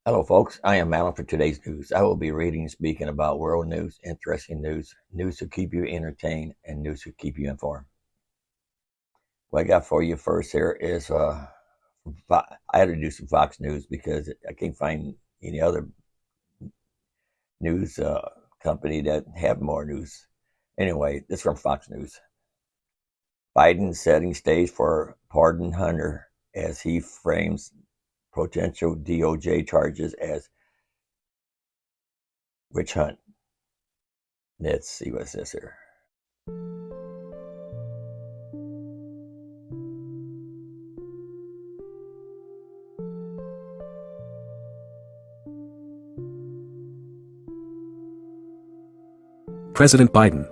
Hello, folks. I am Alan for today's news. I will be reading and speaking about world news, interesting news, news to keep you entertained, and news to keep you informed. What I got for you first here is I had to do some Fox News because I can't find any other news company that have more news. Anyway, this is from Fox News. Biden setting stage for pardon Hunter as he frames potential DOJ charges as witch hunt. Let's see what it says here. President Biden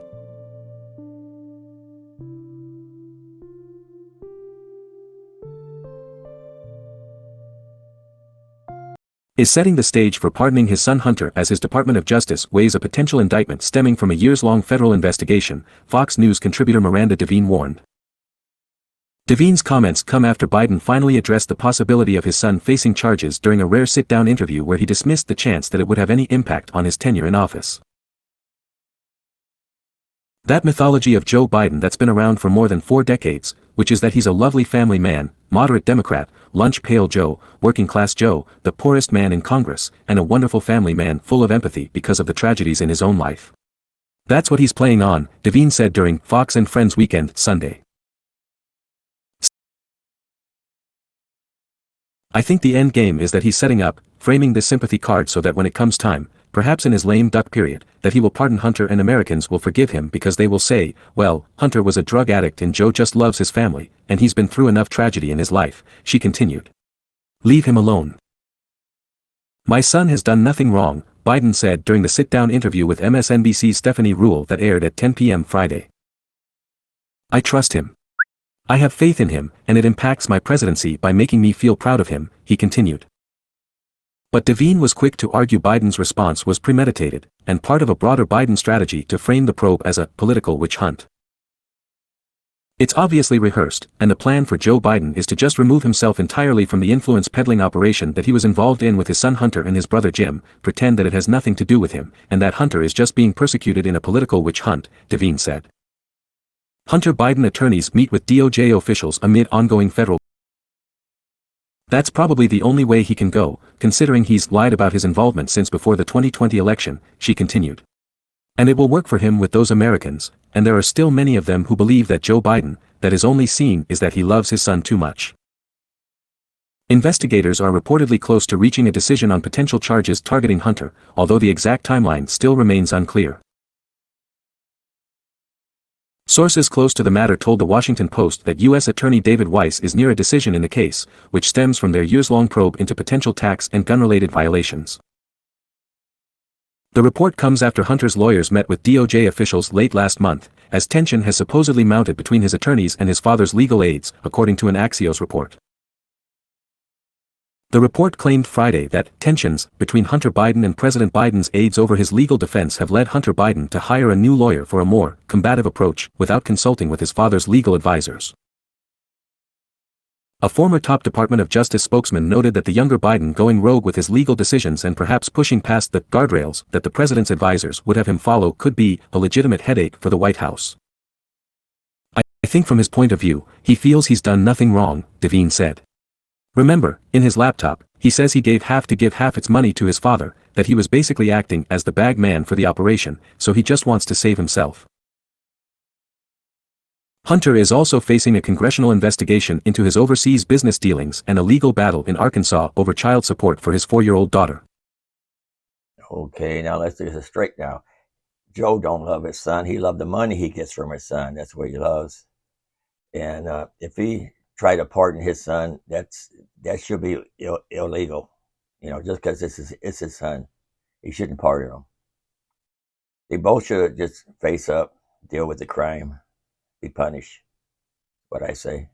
is setting the stage for pardoning his son Hunter as his Department of Justice weighs a potential indictment stemming from a years-long federal investigation, Fox News contributor Miranda Devine warned. Devine's comments come after Biden finally addressed the possibility of his son facing charges during a rare sit-down interview where he dismissed the chance that it would have any impact on his tenure in office. That mythology of Joe Biden that's been around for more than 4 decades, which is that he's a lovely family man, moderate Democrat, lunch pail Joe, working class Joe, the poorest man in Congress, and a wonderful family man full of empathy because of the tragedies in his own life. That's what he's playing on, Devine said during Fox and Friends Weekend, Sunday. I think the end game is that he's setting up, framing this sympathy card so that when it comes time, perhaps in his lame duck period, that he will pardon Hunter and Americans will forgive him because they will say, well, Hunter was a drug addict and Joe just loves his family, and he's been through enough tragedy in his life, she continued. Leave him alone. My son has done nothing wrong, Biden said during the sit-down interview with MSNBC's Stephanie Ruhle that aired at 10 p.m. Friday. I trust him. I have faith in him, and it impacts my presidency by making me feel proud of him, he continued. But Devine was quick to argue Biden's response was premeditated, and part of a broader Biden strategy to frame the probe as a political witch hunt. It's obviously rehearsed, and the plan for Joe Biden is to just remove himself entirely from the influence peddling operation that he was involved in with his son Hunter and his brother Jim, pretend that it has nothing to do with him, and that Hunter is just being persecuted in a political witch hunt, Devine said. Hunter Biden attorneys meet with DOJ officials amid ongoing federal. That's probably the only way he can go, considering he's lied about his involvement since before the 2020 election, she continued. And it will work for him with those Americans, and there are still many of them who believe that Joe Biden, that his only seeing is that he loves his son too much. Investigators are reportedly close to reaching a decision on potential charges targeting Hunter, although the exact timeline still remains unclear. Sources close to the matter told the Washington Post that U.S. Attorney David Weiss is near a decision in the case, which stems from their years-long probe into potential tax and gun-related violations. The report comes after Hunter's lawyers met with DOJ officials late last month, as tension has supposedly mounted between his attorneys and his father's legal aides, according to an Axios report. The report claimed Friday that tensions between Hunter Biden and President Biden's aides over his legal defense have led Hunter Biden to hire a new lawyer for a more combative approach without consulting with his father's legal advisors. A former top Department of Justice spokesman noted that the younger Biden going rogue with his legal decisions and perhaps pushing past the guardrails that the president's advisors would have him follow could be a legitimate headache for the White House. I think from his point of view, he feels he's done nothing wrong, Devine said. Remember, in his laptop, he says he gave half to give half its money to his father, that he was basically acting as the bag man for the operation, so he just wants to save himself. Hunter is also facing a congressional investigation into his overseas business dealings and a legal battle in Arkansas over child support for his 4-year-old daughter. Okay, now let's do this straight now. Joe don't love his son. He loved the money he gets from his son. That's what he loves. And if he try to pardon his son, that should be illegal. Just because it's his son, he shouldn't pardon him. They both should just face up, deal with the crime, be punished. What I say.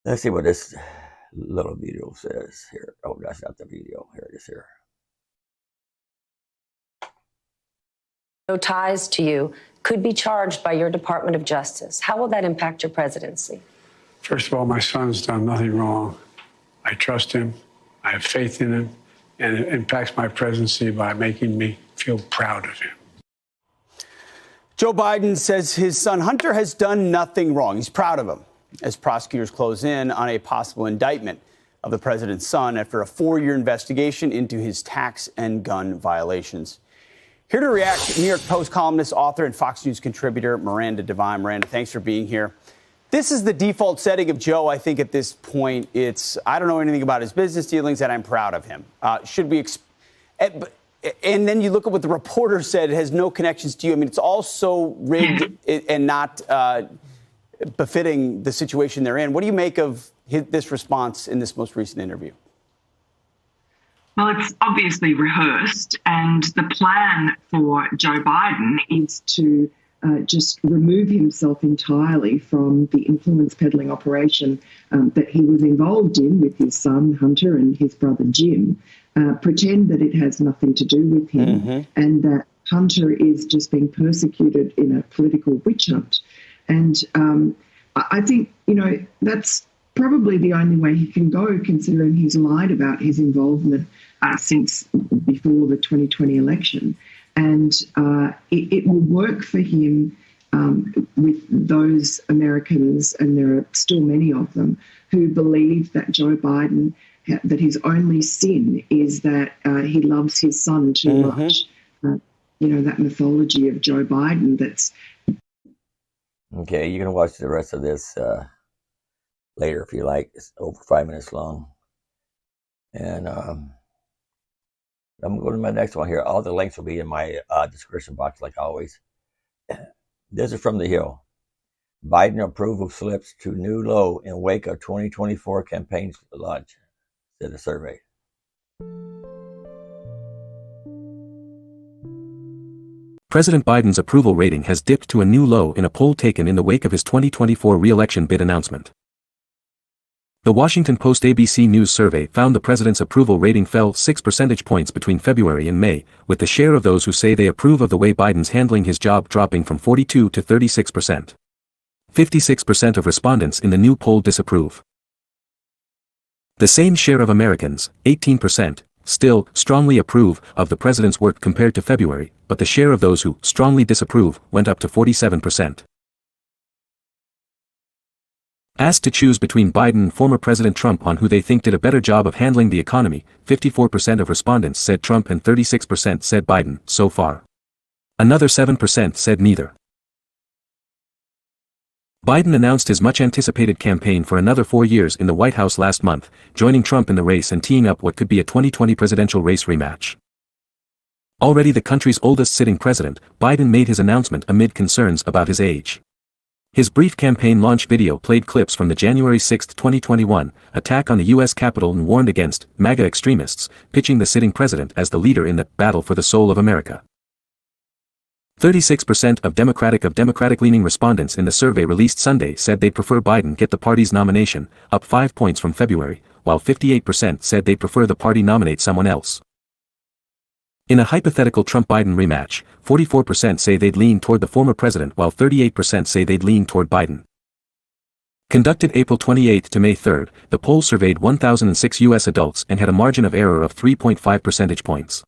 Let's see what this little video says here. Oh, that's not the video. Here it is here. No ties to you could be charged by your Department of Justice. How will that impact your presidency? First of all, my son's done nothing wrong. I trust him. I have faith in him, and it impacts my presidency by making me feel proud of him. Joe Biden says his son Hunter has done nothing wrong. He's proud of him as prosecutors close in on a possible indictment of the president's son after a 4-year investigation into his tax and gun violations. Here to react, New York Post columnist, author, and Fox News contributor Miranda Devine. Miranda, thanks for being here. This is the default setting of Joe. I think at this point, it's, I don't know anything about his business dealings, and I'm proud of him. Should we... And then you look at what the reporter said. It has no connections to you. I mean, it's all so rigged and not befitting the situation they're in. What do you make of this response in this most recent interview? Well, it's obviously rehearsed, and the plan for Joe Biden is to just remove himself entirely from the influence peddling operation that he was involved in with his son Hunter and his brother Jim. Pretend that it has nothing to do with him, and that Hunter is just being persecuted in a political witch hunt. And I think, that's probably the only way he can go, considering he's lied about his involvement since before the 2020 election. And it will work for him with those Americans, and there are still many of them, who believe that Joe Biden, that his only sin is that he loves his son too much. That mythology of Joe Biden that's... Okay, you can watch the rest of this later if you like. It's over 5 minutes long. And I'm going to go to my next one here. All the links will be in my description box like always. This is from The Hill. Biden approval slips to new low in wake of 2024 campaign launch, said a survey. President Biden's approval rating has dipped to a new low in a poll taken in the wake of his 2024 re-election bid announcement. The Washington Post ABC News survey found the president's approval rating fell 6 percentage points between February and May, with the share of those who say they approve of the way Biden's handling his job dropping from 42 to 36%. 56% of respondents in the new poll disapprove. The same share of Americans, 18%, still strongly approve of the president's work compared to February, but the share of those who strongly disapprove went up to 47%. Asked to choose between Biden and former President Trump on who they think did a better job of handling the economy, 54% of respondents said Trump and 36% said Biden so far. Another 7% said neither. Biden announced his much-anticipated campaign for another 4 years in the White House last month, joining Trump in the race and teeing up what could be a 2020 presidential race rematch. Already the country's oldest sitting president, Biden made his announcement amid concerns about his age. His brief campaign launch video played clips from the January 6, 2021, attack on the U.S. Capitol and warned against MAGA extremists, pitching the sitting president as the leader in the battle for the soul of America. 36% of Democratic-leaning respondents in the survey released Sunday said they'd prefer Biden get the party's nomination, up 5 points from February, while 58% said they'd prefer the party nominate someone else. In a hypothetical Trump-Biden rematch, 44% say they'd lean toward the former president while 38% say they'd lean toward Biden. Conducted April 28 to May 3, the poll surveyed 1,006 U.S. adults and had a margin of error of 3.5 percentage points.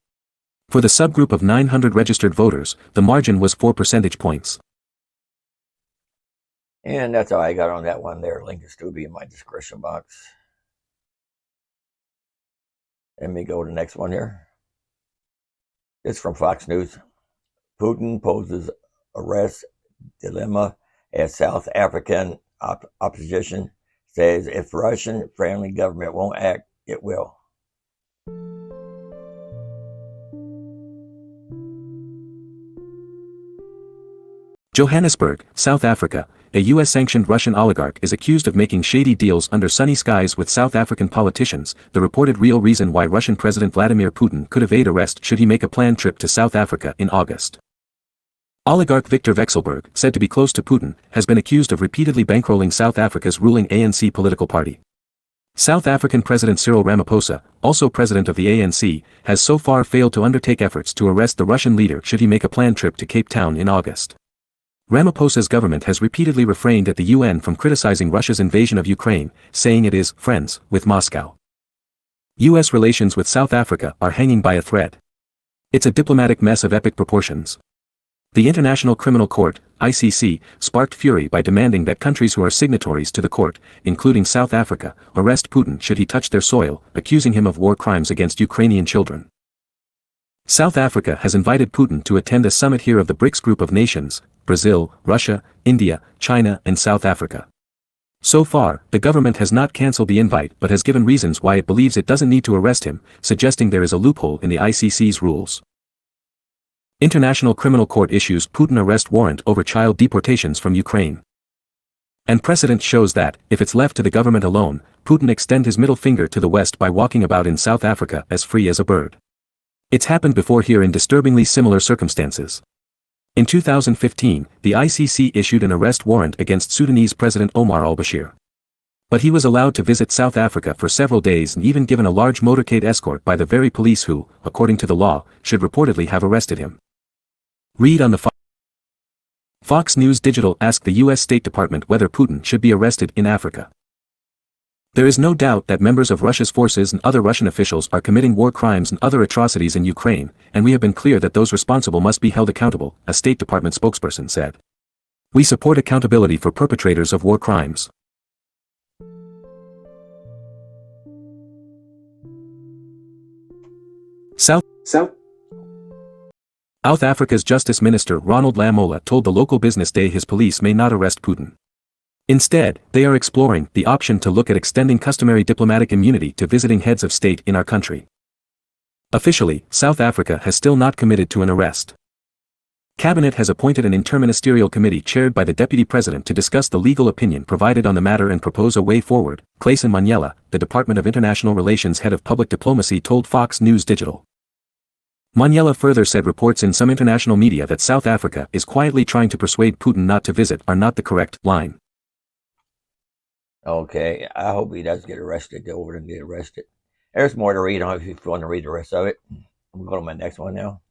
For the subgroup of 900 registered voters, the margin was 4 percentage points. And that's all I got on that one there. Link is to be in my description box. Let me go to the next one here. It's from Fox News. Putin poses arrest dilemma as South African opposition says if Russian-friendly government won't act, it will. Johannesburg, South Africa, a U.S.-sanctioned Russian oligarch is accused of making shady deals under sunny skies with South African politicians, the reported real reason why Russian President Vladimir Putin could evade arrest should he make a planned trip to South Africa in August. Oligarch Victor Vekselberg, said to be close to Putin, has been accused of repeatedly bankrolling South Africa's ruling ANC political party. South African President Cyril Ramaphosa, also president of the ANC, has so far failed to undertake efforts to arrest the Russian leader should he make a planned trip to Cape Town in August. Ramaphosa's government has repeatedly refrained at the UN from criticizing Russia's invasion of Ukraine, saying it is friends with Moscow. U.S. relations with South Africa are hanging by a thread. It's a diplomatic mess of epic proportions. The International Criminal Court, ICC, sparked fury by demanding that countries who are signatories to the court, including South Africa, arrest Putin should he touch their soil, accusing him of war crimes against Ukrainian children. South Africa has invited Putin to attend a summit here of the BRICS group of nations, Brazil, Russia, India, China, and South Africa. So far, the government has not cancelled the invite but has given reasons why it believes it doesn't need to arrest him, suggesting there is a loophole in the ICC's rules. International Criminal Court issues Putin arrest warrant over child deportations from Ukraine. And precedent shows that, if it's left to the government alone, Putin extend his middle finger to the West by walking about in South Africa as free as a bird. It's happened before here in disturbingly similar circumstances. In 2015, the ICC issued an arrest warrant against Sudanese President Omar al-Bashir. But he was allowed to visit South Africa for several days and even given a large motorcade escort by the very police who, according to the law, should reportedly have arrested him. Read on the Fox News Digital asked the U.S. State Department whether Putin should be arrested in Africa. There is no doubt that members of Russia's forces and other Russian officials are committing war crimes and other atrocities in Ukraine, and we have been clear that those responsible must be held accountable, a State Department spokesperson said. We support accountability for perpetrators of war crimes. South Africa's Justice Minister Ronald Lamola told the local Business Day his police may not arrest Putin. Instead, they are exploring the option to look at extending customary diplomatic immunity to visiting heads of state in our country. Officially, South Africa has still not committed to an arrest. Cabinet has appointed an interministerial committee chaired by the Deputy President to discuss the legal opinion provided on the matter and propose a way forward, Clayson Manyela, the Department of International Relations head of public diplomacy told Fox News Digital. Manyela further said reports in some international media that South Africa is quietly trying to persuade Putin not to visit are not the correct line. Okay, I hope he does get arrested. Go over and get arrested. There's more to read on if you want to read the rest of it. I'm going to my next one now.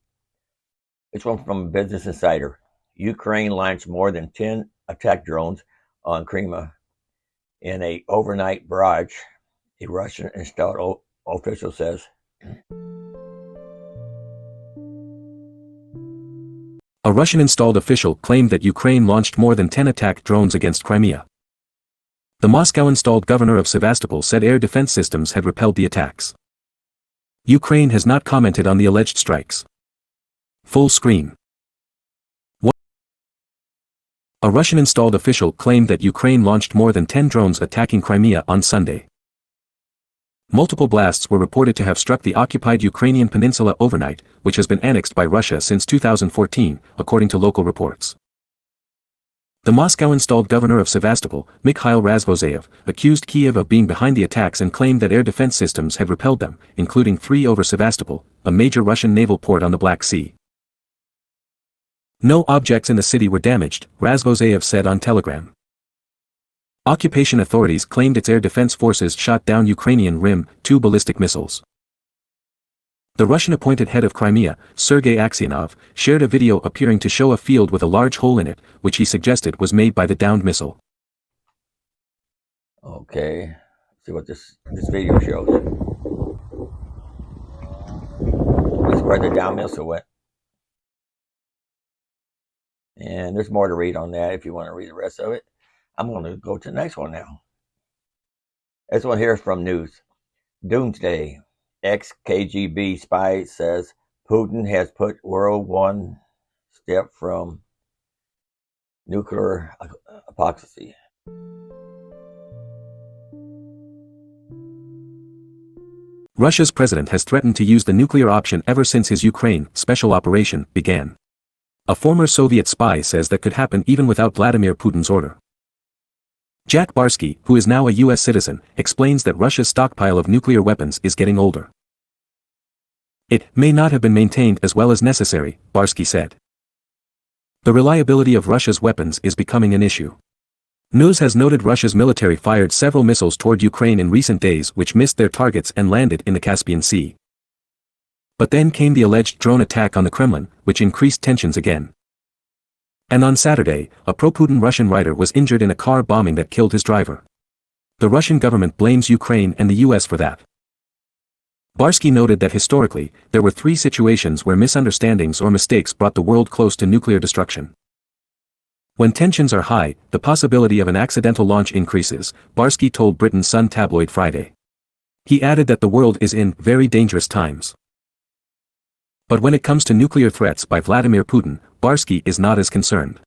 It's one from Business Insider. Ukraine launched more than 10 attack drones on Crimea in an overnight barrage, a Russian-installed official says. A Russian-installed official claimed that Ukraine launched more than 10 attack drones against Crimea. The Moscow-installed governor of Sevastopol said air defense systems had repelled the attacks. Ukraine has not commented on the alleged strikes. Full screen. A Russian-installed official claimed that Ukraine launched more than 10 drones attacking Crimea on Sunday. Multiple blasts were reported to have struck the occupied Ukrainian peninsula overnight, which has been annexed by Russia since 2014, according to local reports. The Moscow-installed governor of Sevastopol, Mikhail Razvozayev, accused Kiev of being behind the attacks and claimed that air defense systems had repelled them, including 3 over Sevastopol, a major Russian naval port on the Black Sea. No objects in the city were damaged, Razvozayev said on Telegram. Occupation authorities claimed its air defense forces shot down Ukrainian RIM-2 ballistic missiles. The Russian-appointed head of Crimea, Sergei Aksionov, shared a video appearing to show a field with a large hole in it, which he suggested was made by the downed missile. Okay, let's see what this video shows. That's where the downed missile went. And there's more to read on that if you want to read the rest of it. I'm going to go to the next one now. This one here is from News. Doomsday. Ex-KGB spy says Putin has put world one step from nuclear apocalypse. Russia's president has threatened to use the nuclear option ever since his Ukraine special operation began. A former Soviet spy says that could happen even without Vladimir Putin's order. Jack Barsky, who is now a U.S. citizen, explains that Russia's stockpile of nuclear weapons is getting older. It may not have been maintained as well as necessary, Barsky said. The reliability of Russia's weapons is becoming an issue. News has noted Russia's military fired several missiles toward Ukraine in recent days which missed their targets and landed in the Caspian Sea. But then came the alleged drone attack on the Kremlin, which increased tensions again. And on Saturday, a pro-Putin Russian writer was injured in a car bombing that killed his driver. The Russian government blames Ukraine and the U.S. for that. Barsky noted that historically, there were 3 situations where misunderstandings or mistakes brought the world close to nuclear destruction. When tensions are high, the possibility of an accidental launch increases, Barsky told Britain's Sun tabloid Friday. He added that the world is in very dangerous times. But when it comes to nuclear threats by Vladimir Putin, Barsky is not as concerned.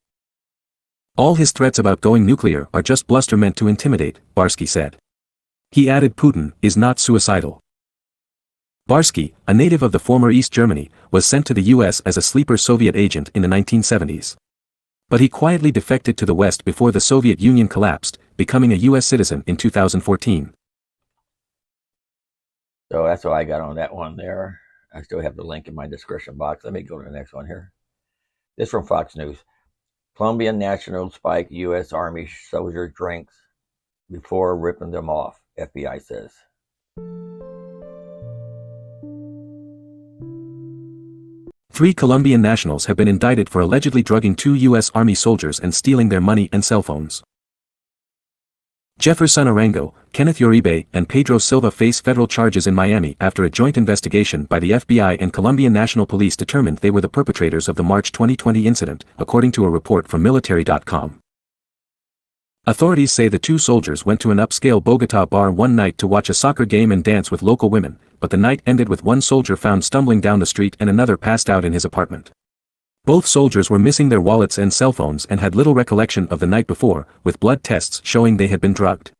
All his threats about going nuclear are just bluster meant to intimidate, Barsky said. He added Putin is not suicidal. Barsky, a native of the former East Germany, was sent to the US as a sleeper Soviet agent in the 1970s. But he quietly defected to the West before the Soviet Union collapsed, becoming a US citizen in 2014. So that's what I got on that one there. I still have the link in my description box. Let me go to the next one here. This from Fox News. Colombian nationals spike U.S. Army soldier drinks before ripping them off, FBI says. Three Colombian nationals have been indicted for allegedly drugging 2 U.S. Army soldiers and stealing their money and cell phones. Jefferson Arango, Kenneth Uribe, and Pedro Silva face federal charges in Miami after a joint investigation by the FBI and Colombian National Police determined they were the perpetrators of the March 2020 incident, according to a report from military.com. Authorities say the 2 soldiers went to an upscale Bogotá bar one night to watch a soccer game and dance with local women, but the night ended with one soldier found stumbling down the street and another passed out in his apartment. Both soldiers were missing their wallets and cell phones and had little recollection of the night before, with blood tests showing they had been drugged.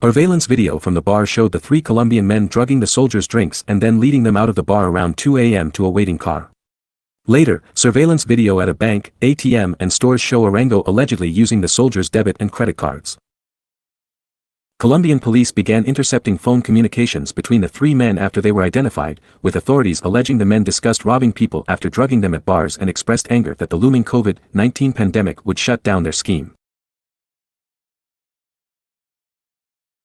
Surveillance video from the bar showed the 3 Colombian men drugging the soldiers' drinks and then leading them out of the bar around 2 a.m. to a waiting car. Later, surveillance video at a bank, ATM and stores show Arango allegedly using the soldiers' debit and credit cards. Colombian police began intercepting phone communications between the 3 men after they were identified, with authorities alleging the men discussed robbing people after drugging them at bars and expressed anger that the looming COVID-19 pandemic would shut down their scheme.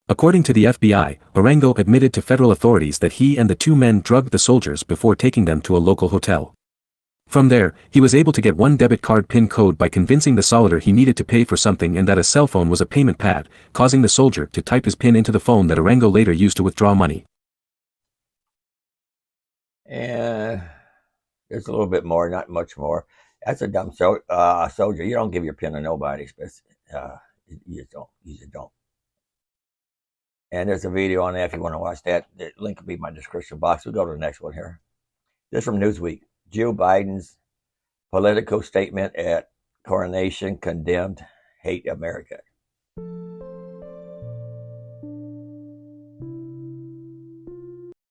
According to the FBI, Arango admitted to federal authorities that he and the 2 men drugged the soldiers before taking them to a local hotel. From there, he was able to get one debit card PIN code by convincing the soldier he needed to pay for something and that a cell phone was a payment pad, causing the soldier to type his PIN into the phone that Arango later used to withdraw money. And there's a little bit more, not much more. That's a dumb soldier. You don't give your PIN to nobody. You just don't. And there's a video on that if you want to watch that. The link will be in my description box. We'll go to the next one here. This from Newsweek. Joe Biden's political statement at Coronation condemned hate America.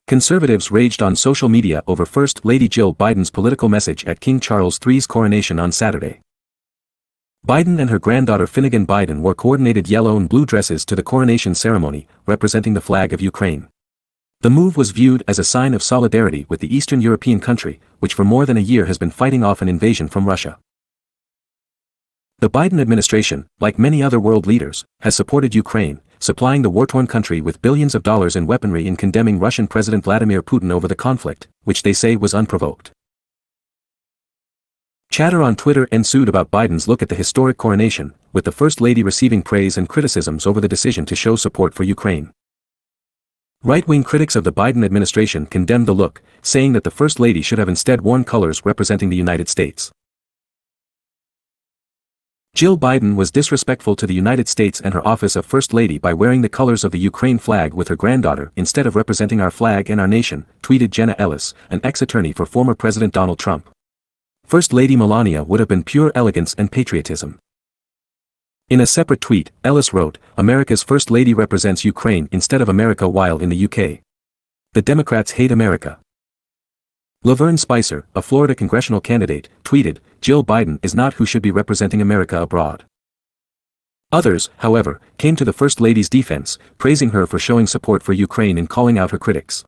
Conservatives raged on social media over First Lady Jill Biden's political message at King Charles III's coronation on Saturday. Biden and her granddaughter Finnegan Biden wore coordinated yellow and blue dresses to the coronation ceremony, representing the flag of Ukraine. The move was viewed as a sign of solidarity with the Eastern European country, which for more than a year has been fighting off an invasion from Russia. The Biden administration, like many other world leaders, has supported Ukraine, supplying the war-torn country with billions of dollars in weaponry and condemning Russian President Vladimir Putin over the conflict, which they say was unprovoked. Chatter on Twitter ensued about Biden's look at the historic coronation, with the First Lady receiving praise and criticisms over the decision to show support for Ukraine. Right-wing critics of the Biden administration condemned the look, saying that the First Lady should have instead worn colors representing the United States. Jill Biden was disrespectful to the United States and her office of First Lady by wearing the colors of the Ukraine flag with her granddaughter instead of representing our flag and our nation, tweeted Jenna Ellis, an ex-attorney for former President Donald Trump. First Lady Melania would have been pure elegance and patriotism. In a separate tweet, Ellis wrote, America's First Lady represents Ukraine instead of America while in the UK. The Democrats hate America. Laverne Spicer, a Florida congressional candidate, tweeted, Jill Biden is not who should be representing America abroad. Others, however, came to the First Lady's defense, praising her for showing support for Ukraine and calling out her critics.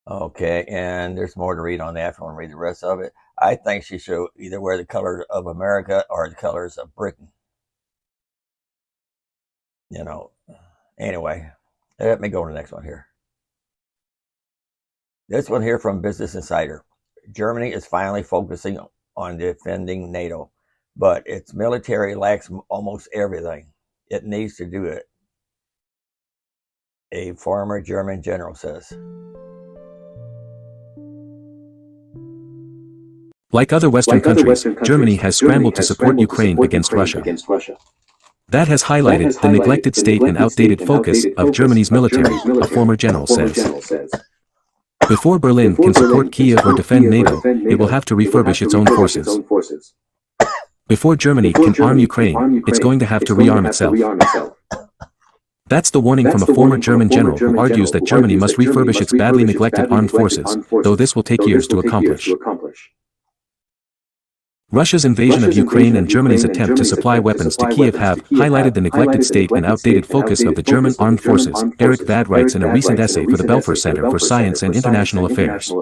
Okay, and there's more to read on that if you want to read the rest of it. I think she should either wear the colors of America or the colors of Britain. Anyway, let me go to the next one here. This one here from Business Insider. Germany is finally focusing on defending NATO, but its military lacks almost everything it needs to do it. a former German general says. Like other Western countries, Germany has scrambled to support Ukraine against Russia. That has highlighted the neglected state and outdated focus of Germany's military, a former general says. Before Berlin can support Kiev or defend NATO, it will have to refurbish its own forces. Before Germany can arm Ukraine, it's going to have to rearm itself. That's the warning from a former German general who argues that Germany must refurbish its badly neglected armed forces, though this will take years to accomplish. Russia's invasion of Ukraine and Germany's attempt to supply weapons to Kiev have highlighted the neglected state and outdated focus of the German armed forces, Eric Vad writes in a recent essay for the Belfer Center for Science and International Affairs.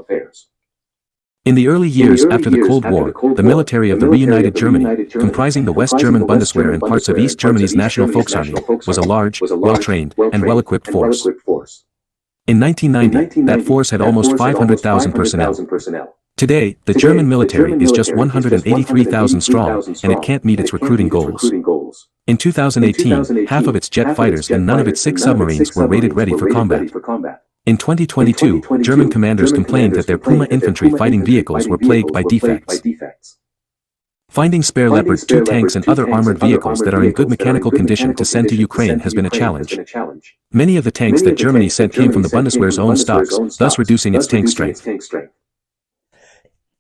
In the early years after the Cold War, the military of the reunited Germany, comprising the West German Bundeswehr and parts of East Germany's National Volksarmee, was a large, well-trained, and well-equipped force. In 1990, that force had almost 500,000 personnel. Today, the German military is just 183,000 strong, and it can't meet its recruiting goals. In 2018, half of its jet fighters and none of its 6 submarines were rated ready for combat. In 2022, German commanders complained that their Puma infantry fighting vehicles were plagued by defects. Finding spare Leopard 2 tanks and other armored vehicles that are in good mechanical condition to send to Ukraine has been a challenge. Many of the tanks that Germany sent came from the Bundeswehr's own stocks, thus reducing its tank strength.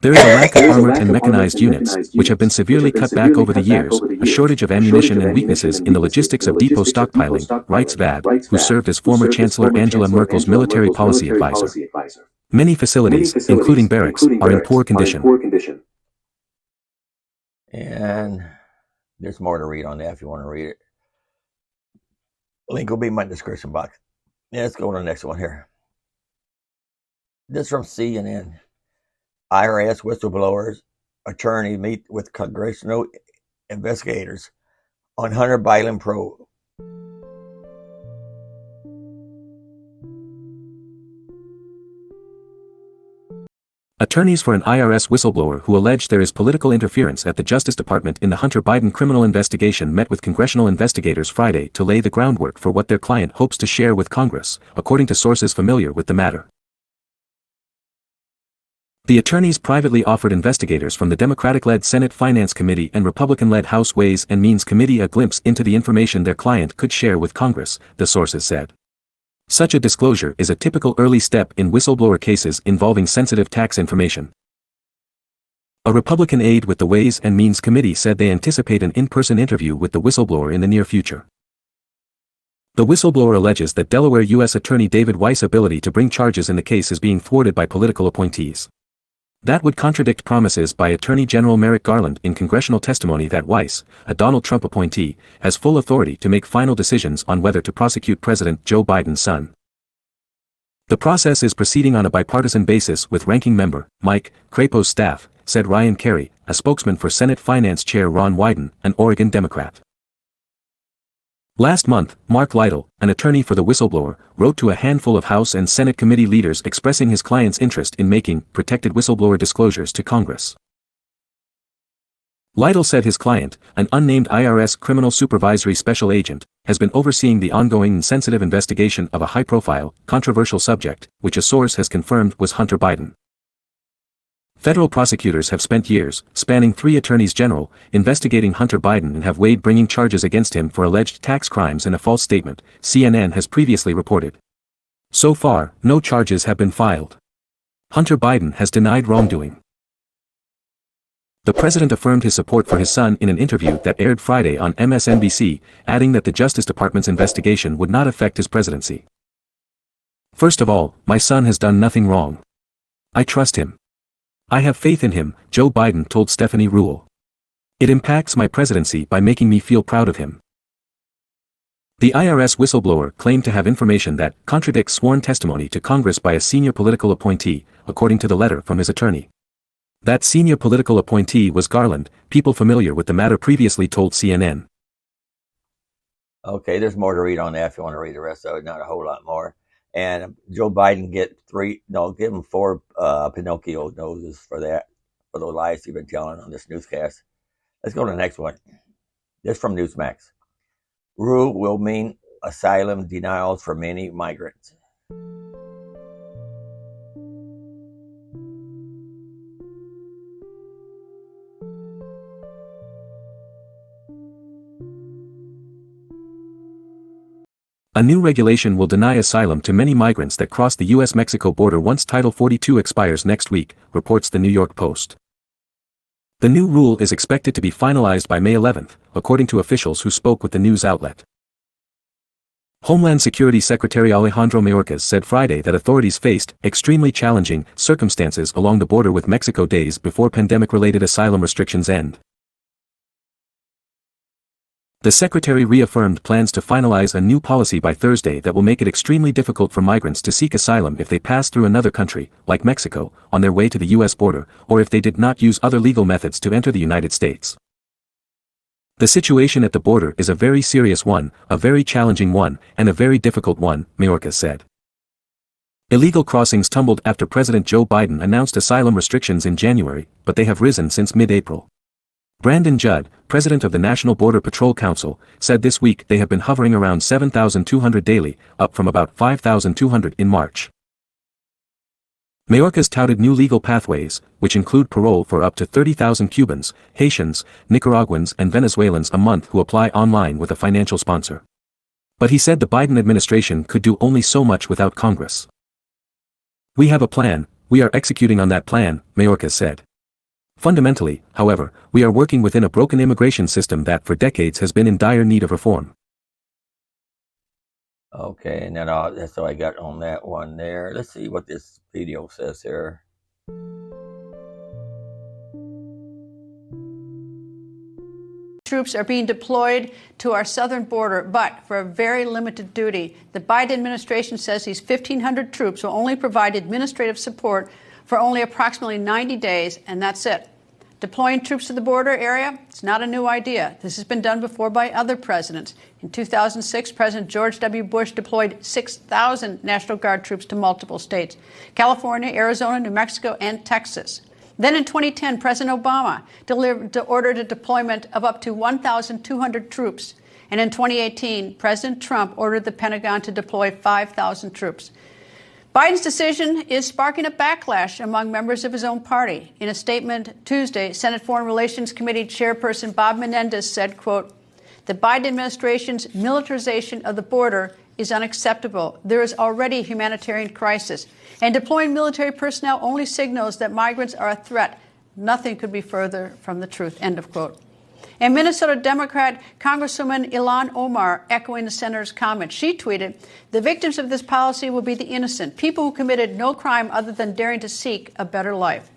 There is a lack of armored and mechanized units, which have been severely cut back over the years, a shortage of ammunition and weaknesses in the logistics of depot stockpiling, writes Vad, who served as former Chancellor Angela Merkel's military policy advisor. Many facilities, including barracks, are in poor condition. And there's more to read on that if you want to read it. Link will be in my description box. Yeah, let's go to the next one here. This from CNN. IRS whistleblowers attorney meet with congressional investigators on Hunter Biden probe. Attorneys for an IRS whistleblower who alleged there is political interference at the Justice Department in the Hunter Biden criminal investigation met with congressional investigators Friday to lay the groundwork for what their client hopes to share with Congress, according to sources familiar with the matter. The attorneys privately offered investigators from the Democratic-led Senate Finance Committee and Republican-led House Ways and Means Committee a glimpse into the information their client could share with Congress, the sources said. Such a disclosure is a typical early step in whistleblower cases involving sensitive tax information. A Republican aide with the Ways and Means Committee said they anticipate an in-person interview with the whistleblower in the near future. The whistleblower alleges that Delaware U.S. Attorney David Weiss's ability to bring charges in the case is being thwarted by political appointees. That would contradict promises by Attorney General Merrick Garland in congressional testimony that Weiss, a Donald Trump appointee, has full authority to make final decisions on whether to prosecute President Joe Biden's son. The process is proceeding on a bipartisan basis with ranking member Mike Crapo's staff, said Ryan Carey, a spokesman for Senate Finance Chair Ron Wyden, an Oregon Democrat. Last month, Mark Lytle, an attorney for the whistleblower, wrote to a handful of House and Senate committee leaders expressing his client's interest in making protected whistleblower disclosures to Congress. Lytle said his client, an unnamed IRS criminal supervisory special agent, has been overseeing the ongoing and sensitive investigation of a high-profile, controversial subject, which a source has confirmed was Hunter Biden. Federal prosecutors have spent years, spanning 3 attorneys general, investigating Hunter Biden and have weighed bringing charges against him for alleged tax crimes and a false statement, CNN has previously reported. So far, no charges have been filed. Hunter Biden has denied wrongdoing. The president affirmed his support for his son in an interview that aired Friday on MSNBC, adding that the Justice Department's investigation would not affect his presidency. First of all, my son has done nothing wrong. I trust him. I have faith in him, Joe Biden told Stephanie Ruhle. It impacts my presidency by making me feel proud of him. The IRS whistleblower claimed to have information that contradicts sworn testimony to Congress by a senior political appointee, according to the letter from his attorney. That senior political appointee was Garland, people familiar with the matter previously told CNN. Okay, there's more to read on that if you want to read the rest of it, not a whole lot more. And Joe Biden give him 4 Pinocchio noses for that, for those lies he's been telling on this newscast. Let's go to the next one. This from Newsmax. Rule will mean asylum denials for many migrants. A new regulation will deny asylum to many migrants that cross the U.S.-Mexico border once Title 42 expires next week, reports the New York Post. The new rule is expected to be finalized by May 11th, according to officials who spoke with the news outlet. Homeland Security Secretary Alejandro Mayorkas said Friday that authorities faced extremely challenging circumstances along the border with Mexico days before pandemic-related asylum restrictions end. The secretary reaffirmed plans to finalize a new policy by Thursday that will make it extremely difficult for migrants to seek asylum if they pass through another country, like Mexico, on their way to the U.S. border, or if they did not use other legal methods to enter the United States. The situation at the border is a very serious one, a very challenging one, and a very difficult one, Mayorkas said. Illegal crossings tumbled after President Joe Biden announced asylum restrictions in January, but they have risen since mid-April. Brandon Judd, president of the National Border Patrol Council, said this week they have been hovering around 7,200 daily, up from about 5,200 in March. Mayorkas touted new legal pathways, which include parole for up to 30,000 Cubans, Haitians, Nicaraguans and Venezuelans a month who apply online with a financial sponsor. But he said the Biden administration could do only so much without Congress. "We have a plan, we are executing on that plan," Mayorkas said. Fundamentally, however, we are working within a broken immigration system that for decades has been in dire need of reform. Okay, and then that's all I got on that one there. Let's see what this video says here. Troops are being deployed to our southern border, but for a very limited duty. The Biden administration says these 1,500 troops will only provide administrative support for only approximately 90 days, and that's it. Deploying troops to the border area, it's not a new idea. This has been done before by other presidents. In 2006, President George W. Bush deployed 6,000 National Guard troops to multiple states: California, Arizona, New Mexico, and Texas. Then in 2010, President Obama ordered a deployment of up to 1,200 troops. And in 2018, President Trump ordered the Pentagon to deploy 5,000 troops. Biden's decision is sparking a backlash among members of his own party. In a statement Tuesday, Senate Foreign Relations Committee Chairperson Bob Menendez said, quote, "The Biden administration's militarization of the border is unacceptable. There is already a humanitarian crisis, and deploying military personnel only signals that migrants are a threat. Nothing could be further from the truth," end of quote. And Minnesota Democrat Congresswoman Ilhan Omar, echoing the senator's comment, she tweeted, "The victims of this policy will be the innocent, people who committed no crime other than daring to seek a better life."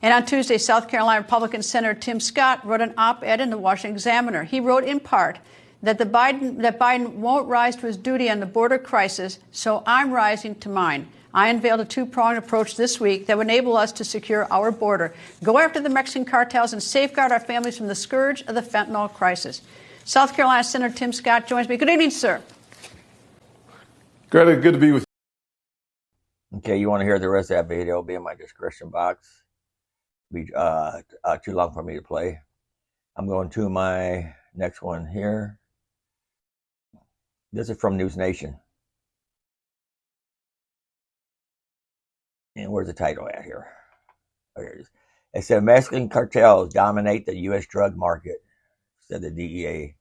And on Tuesday, South Carolina Republican Senator Tim Scott wrote an op-ed in the Washington Examiner. He wrote in part that Biden won't rise to his duty on the border crisis, so I'm rising to mine. I unveiled a two-pronged approach this week that would enable us to secure our border, go after the Mexican cartels, and safeguard our families from the scourge of the fentanyl crisis. South Carolina Senator Tim Scott joins me. Good evening, sir. Greta, good to be with you. Okay, you want to hear the rest of that video? It'll be in my description box. It'll be too long for me to play. I'm going to my next one here. This is from News Nation. And where's the title at here? Oh, here it is. It said Mexican cartels dominate the U.S. drug market, said the DEA.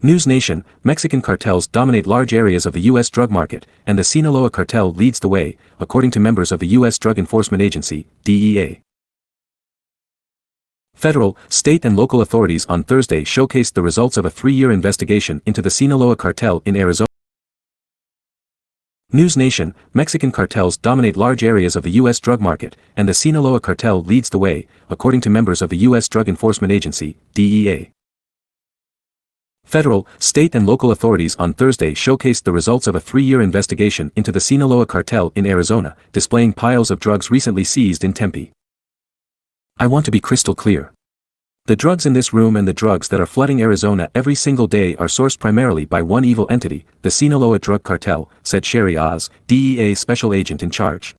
News Nation, Mexican cartels dominate large areas of the U.S. drug market, and the Sinaloa cartel leads the way, according to members of the U.S. Drug Enforcement Agency, DEA. Federal, state and local authorities on Thursday showcased the results of a 3-year investigation into the Sinaloa cartel in Arizona. News Nation, Mexican cartels dominate large areas of the U.S. drug market, and the Sinaloa cartel leads the way, according to members of the U.S. Drug Enforcement Agency, DEA. Federal, state and local authorities on Thursday showcased the results of a 3-year investigation into the Sinaloa cartel in Arizona, displaying piles of drugs recently seized in Tempe. I want to be crystal clear. The drugs in this room and the drugs that are flooding Arizona every single day are sourced primarily by one evil entity, the Sinaloa drug cartel, said Sherry Oz, DEA special agent in charge.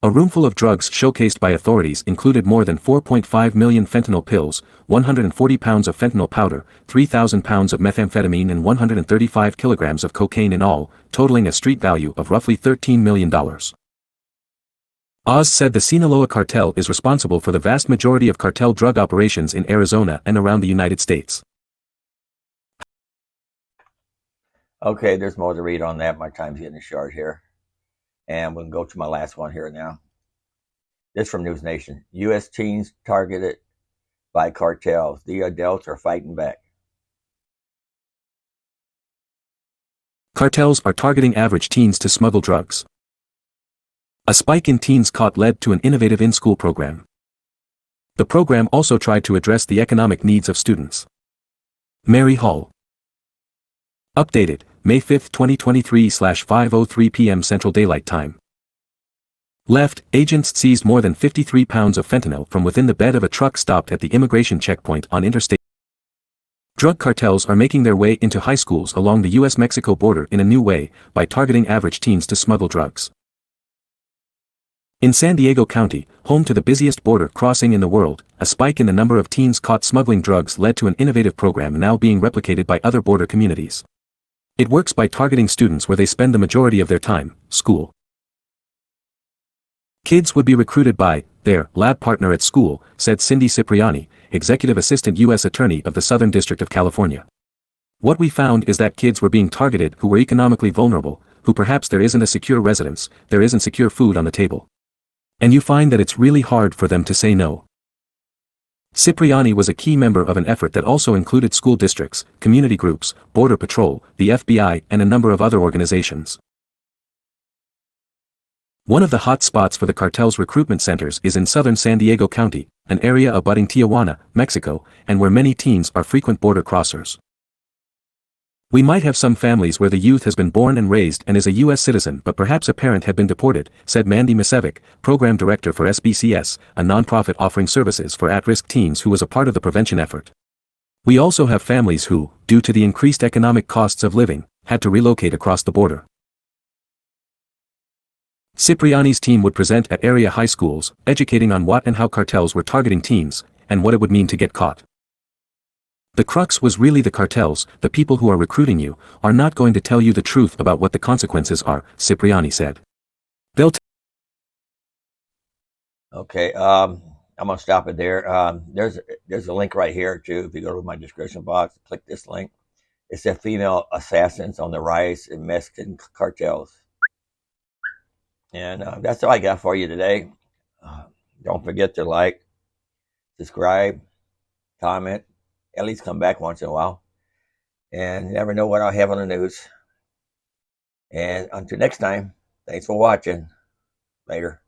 A roomful of drugs showcased by authorities included more than 4.5 million fentanyl pills, 140 pounds of fentanyl powder, 3,000 pounds of methamphetamine and 135 kilograms of cocaine in all, totaling a street value of roughly $13 million. Oz said the Sinaloa cartel is responsible for the vast majority of cartel drug operations in Arizona and around the United States. Okay, there's more to read on that. My time's getting short here. And we'll go to my last one here now. This from News Nation. U.S. teens targeted by cartels. The adults are fighting back. Cartels are targeting average teens to smuggle drugs. A spike in teens caught led to an innovative in-school program. The program also tried to address the economic needs of students. Mary Hall. Updated, May 5, 2023/5:03 p.m. Central Daylight Time. Left, agents seized more than 53 pounds of fentanyl from within the bed of a truck stopped at the immigration checkpoint on Interstate. Drug cartels are making their way into high schools along the U.S.-Mexico border in a new way, by targeting average teens to smuggle drugs. In San Diego County, home to the busiest border crossing in the world, a spike in the number of teens caught smuggling drugs led to an innovative program now being replicated by other border communities. It works by targeting students where they spend the majority of their time, school. Kids would be recruited by their lab partner at school, said Cindy Cipriani, Executive Assistant U.S. Attorney of the Southern District of California. What we found is that kids were being targeted who were economically vulnerable, who perhaps there isn't a secure residence, there isn't secure food on the table. And you find that it's really hard for them to say no. Cipriani was a key member of an effort that also included school districts, community groups, Border Patrol, the FBI, and a number of other organizations. One of the hot spots for the cartel's recruitment centers is in southern San Diego County, an area abutting Tijuana, Mexico, and where many teens are frequent border crossers. We might have some families where the youth has been born and raised and is a U.S. citizen but perhaps a parent had been deported, said Mandy Misevic, Program Director for SBCS, a nonprofit offering services for at-risk teens who was a part of the prevention effort. We also have families who, due to the increased economic costs of living, had to relocate across the border. Cipriani's team would present at area high schools, educating on what and how cartels were targeting teens, and what it would mean to get caught. The crux was really the cartels, the people who are recruiting you, are not going to tell you the truth about what the consequences are, Cipriani said. They'll Okay, I'm going to stop it there. There's a link right here, too. If you go to my description box, click this link. It says female assassins on the rise in Mexican cartels. And that's all I got for you today. Don't forget to like, subscribe, comment, at least come back once in a while. And you never know what I'll have on the news. And until next time, thanks for watching. Later.